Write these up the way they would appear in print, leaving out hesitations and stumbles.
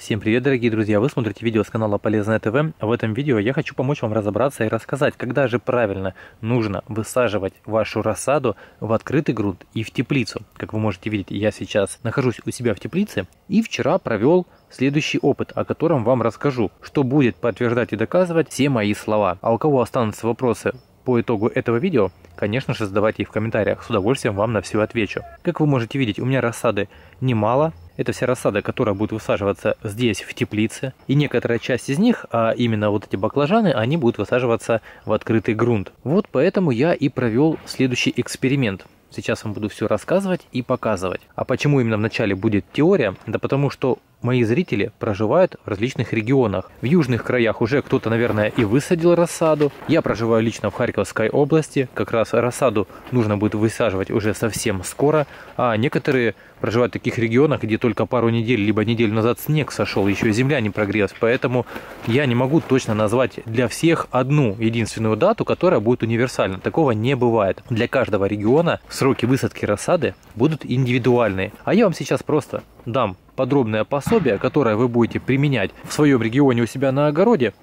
Всем привет, дорогие друзья! Вы смотрите видео с канала Полезное ТВ. В этом видео я хочу помочь вам разобраться и рассказать, когда же правильно нужно высаживать вашу рассаду в открытый грунт и в теплицу. Как вы можете видеть, я сейчас нахожусь у себя в теплице и вчера провел следующий опыт, о котором вам расскажу, что будет подтверждать и доказывать все мои слова. А у кого останутся вопросы по итогу этого видео, конечно же, задавайте их в комментариях, с удовольствием вам на все отвечу. Как вы можете видеть, у меня рассады немало. Это вся рассада, которая будет высаживаться здесь, в теплице. И некоторая часть из них, а именно вот эти баклажаны, они будут высаживаться в открытый грунт. Вот поэтому я и провел следующий эксперимент. Сейчас вам буду все рассказывать и показывать. А почему именно вначале будет теория? Да потому что мои зрители проживают в различных регионах. В южных краях уже кто-то, наверное, и высадил рассаду. Я проживаю лично в Харьковской области. Как раз рассаду нужно будет высаживать уже совсем скоро. А некоторые проживают в таких регионах, где только пару недель, либо неделю назад снег сошел, еще и земля не прогрелась. Поэтому я не могу точно назвать для всех одну единственную дату, которая будет универсальна. Такого не бывает. Для каждого региона сроки высадки рассады будут индивидуальные. А я вам сейчас просто дам подробное пособие, которое вы будете применять в своем регионе у себя на огороде,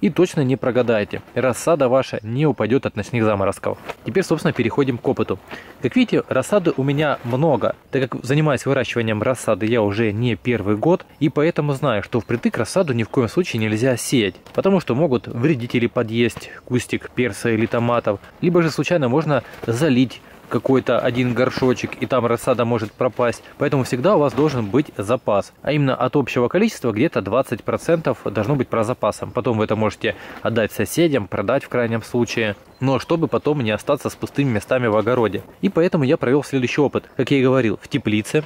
и точно не прогадаете. Рассада ваша не упадет от ночных заморозков. Теперь, собственно, переходим к опыту. Как видите, рассады у меня много. Так как занимаюсь выращиванием рассады я уже не первый год, и поэтому знаю, что впритык рассаду ни в коем случае нельзя сеять, потому что могут вредители подъесть кустик перца или томатов, либо же случайно можно залить какой-то один горшочек, и там рассада может пропасть. Поэтому всегда у вас должен быть запас. А именно от общего количества где-то 20% должно быть про запасом. Потом вы это можете отдать соседям, продать в крайнем случае. Но чтобы потом не остаться с пустыми местами в огороде. И поэтому я провел следующий опыт. Как я и говорил, в теплице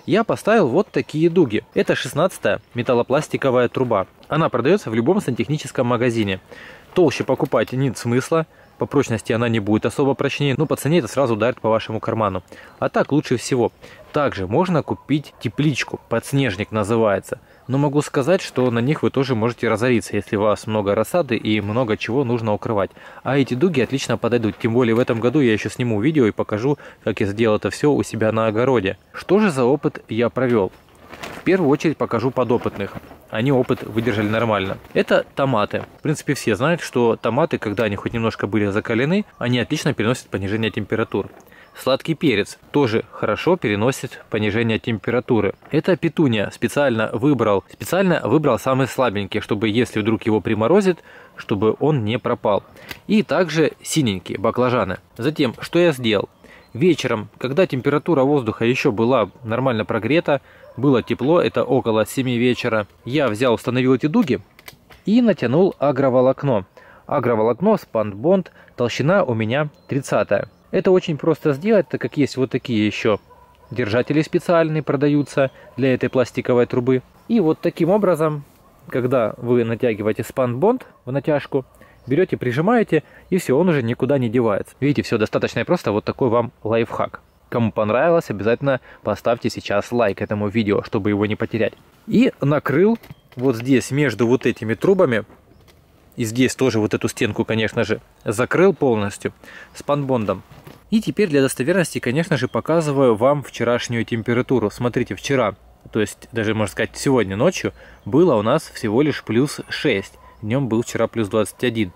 я поставил вот такие дуги. Это 16-я металлопластиковая труба. Она продается в любом сантехническом магазине. Толще покупать нет смысла. По прочности она не будет особо прочнее, но по цене это сразу ударит по вашему карману. А так лучше всего. Также можно купить тепличку, подснежник называется. Но могу сказать, что на них вы тоже можете разориться, если у вас много рассады и много чего нужно укрывать. А эти дуги отлично подойдут. Тем более в этом году я еще сниму видео и покажу, как я сделал это все у себя на огороде. Что же за опыт я провел? В первую очередь покажу подопытных. Они опыт выдержали нормально. Это томаты. В принципе, все знают, что томаты, когда они хоть немножко были закалены, они отлично переносят понижение температур. Сладкий перец тоже хорошо переносит понижение температуры. Это петуния. Специально выбрал самый слабенький, чтобы если вдруг его приморозит, чтобы он не пропал. И также синенькие баклажаны. Затем, что я сделал? Вечером, когда температура воздуха еще была нормально прогрета, было тепло, это около 7 вечера, я взял, установил эти дуги и натянул агроволокно. Агроволокно спанбонд, толщина у меня 30-я. Это очень просто сделать, так как есть вот такие еще держатели специальные продаются для этой пластиковой трубы. И вот таким образом, когда вы натягиваете спанбонд в натяжку, берете, прижимаете, и все, он уже никуда не девается. Видите, все достаточно просто, вот такой вам лайфхак. Кому понравилось, обязательно поставьте сейчас лайк этому видео, чтобы его не потерять. И накрыл вот здесь между вот этими трубами, и здесь тоже вот эту стенку, конечно же, закрыл полностью спанбондом. И теперь для достоверности, конечно же, показываю вам вчерашнюю температуру. Смотрите, вчера, то есть даже можно сказать сегодня ночью, было у нас всего лишь плюс 6. Днем был вчера плюс 21.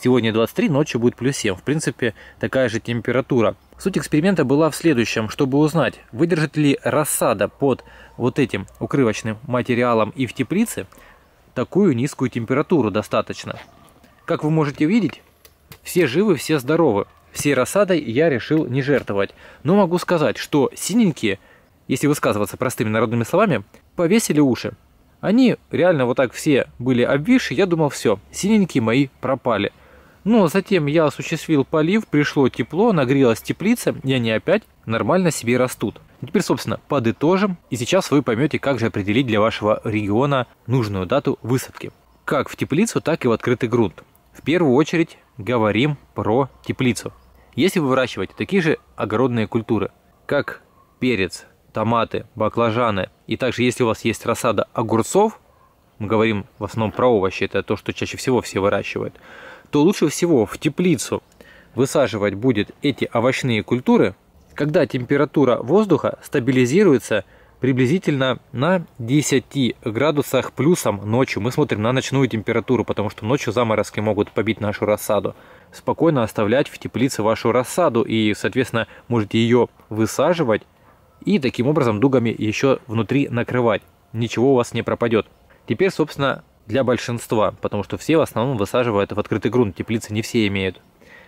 Сегодня 23, ночью будет плюс 7. В принципе, такая же температура. Суть эксперимента была в следующем, чтобы узнать, выдержит ли рассада под вот этим укрывочным материалом и в теплице такую низкую температуру достаточно. Как вы можете видеть, все живы, все здоровы. Всей рассадой я решил не жертвовать. Но могу сказать, что синенькие, если высказываться простыми народными словами, повесили уши. Они реально вот так все были обвисшие, я думал, все, синенькие мои пропали. Но затем я осуществил полив, пришло тепло, нагрелась теплица, и они опять нормально себе растут. Теперь, собственно, подытожим, и сейчас вы поймете, как же определить для вашего региона нужную дату высадки. Как в теплицу, так и в открытый грунт. В первую очередь говорим про теплицу. Если вы выращиваете такие же огородные культуры, как перец, томаты, баклажаны, и также если у вас есть рассада огурцов, мы говорим в основном про овощи, это то, что чаще всего все выращивают, то лучше всего в теплицу высаживать будет эти овощные культуры, когда температура воздуха стабилизируется приблизительно на 10 градусах плюсом ночью. Мы смотрим на ночную температуру, потому что ночью заморозки могут побить нашу рассаду. Спокойно оставлять в теплице вашу рассаду и, соответственно, можете ее высаживать и таким образом дугами еще внутри накрывать. Ничего у вас не пропадет. Теперь, собственно, для большинства, потому что все в основном высаживают в открытый грунт, теплицы не все имеют.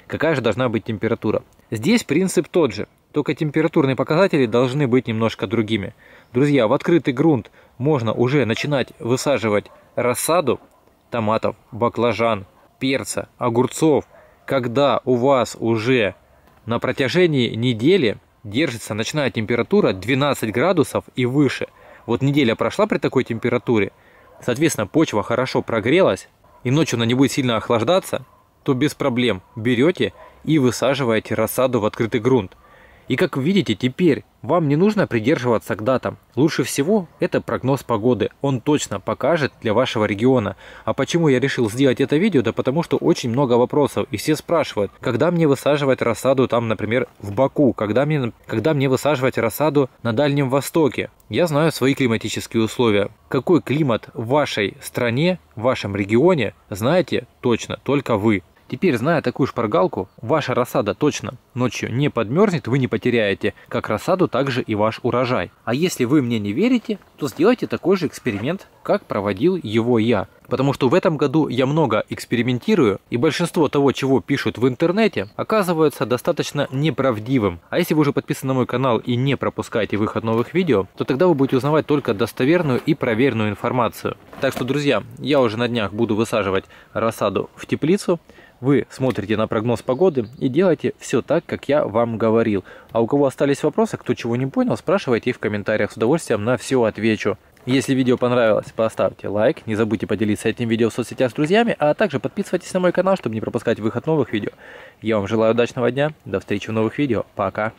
Какая же должна быть температура? Здесь принцип тот же, только температурные показатели должны быть немножко другими. Друзья, в открытый грунт можно уже начинать высаживать рассаду томатов, баклажан, перца, огурцов, когда у вас уже на протяжении недели держится ночная температура 12 градусов и выше. Вот неделя прошла при такой температуре, соответственно, почва хорошо прогрелась, и ночью она не будет сильно охлаждаться, то без проблем берете и высаживаете рассаду в открытый грунт. И как вы видите, теперь вам не нужно придерживаться к датам. Лучше всего это прогноз погоды. Он точно покажет для вашего региона. А почему я решил сделать это видео? Да потому что очень много вопросов. И все спрашивают, когда мне высаживать рассаду там, например, в Баку? Когда мне высаживать рассаду на Дальнем Востоке? Я знаю свои климатические условия. Какой климат в вашей стране, в вашем регионе, знаете точно только вы. Теперь, зная такую шпаргалку, ваша рассада точно ночью не подмерзнет, вы не потеряете как рассаду, так же и ваш урожай. А если вы мне не верите, то сделайте такой же эксперимент, как проводил его я. Потому что в этом году я много экспериментирую, и большинство того, чего пишут в интернете, оказывается достаточно неправдивым. А если вы уже подписаны на мой канал и не пропускаете выход новых видео, то тогда вы будете узнавать только достоверную и проверенную информацию. Так что, друзья, я уже на днях буду высаживать рассаду в теплицу. Вы смотрите на прогноз погоды и делаете все так, как я вам говорил. А у кого остались вопросы, кто чего не понял, спрашивайте в комментариях, с удовольствием на все отвечу. Если видео понравилось, поставьте лайк, не забудьте поделиться этим видео в соцсетях с друзьями, а также подписывайтесь на мой канал, чтобы не пропускать выход новых видео. Я вам желаю удачного дня, до встречи в новых видео, пока!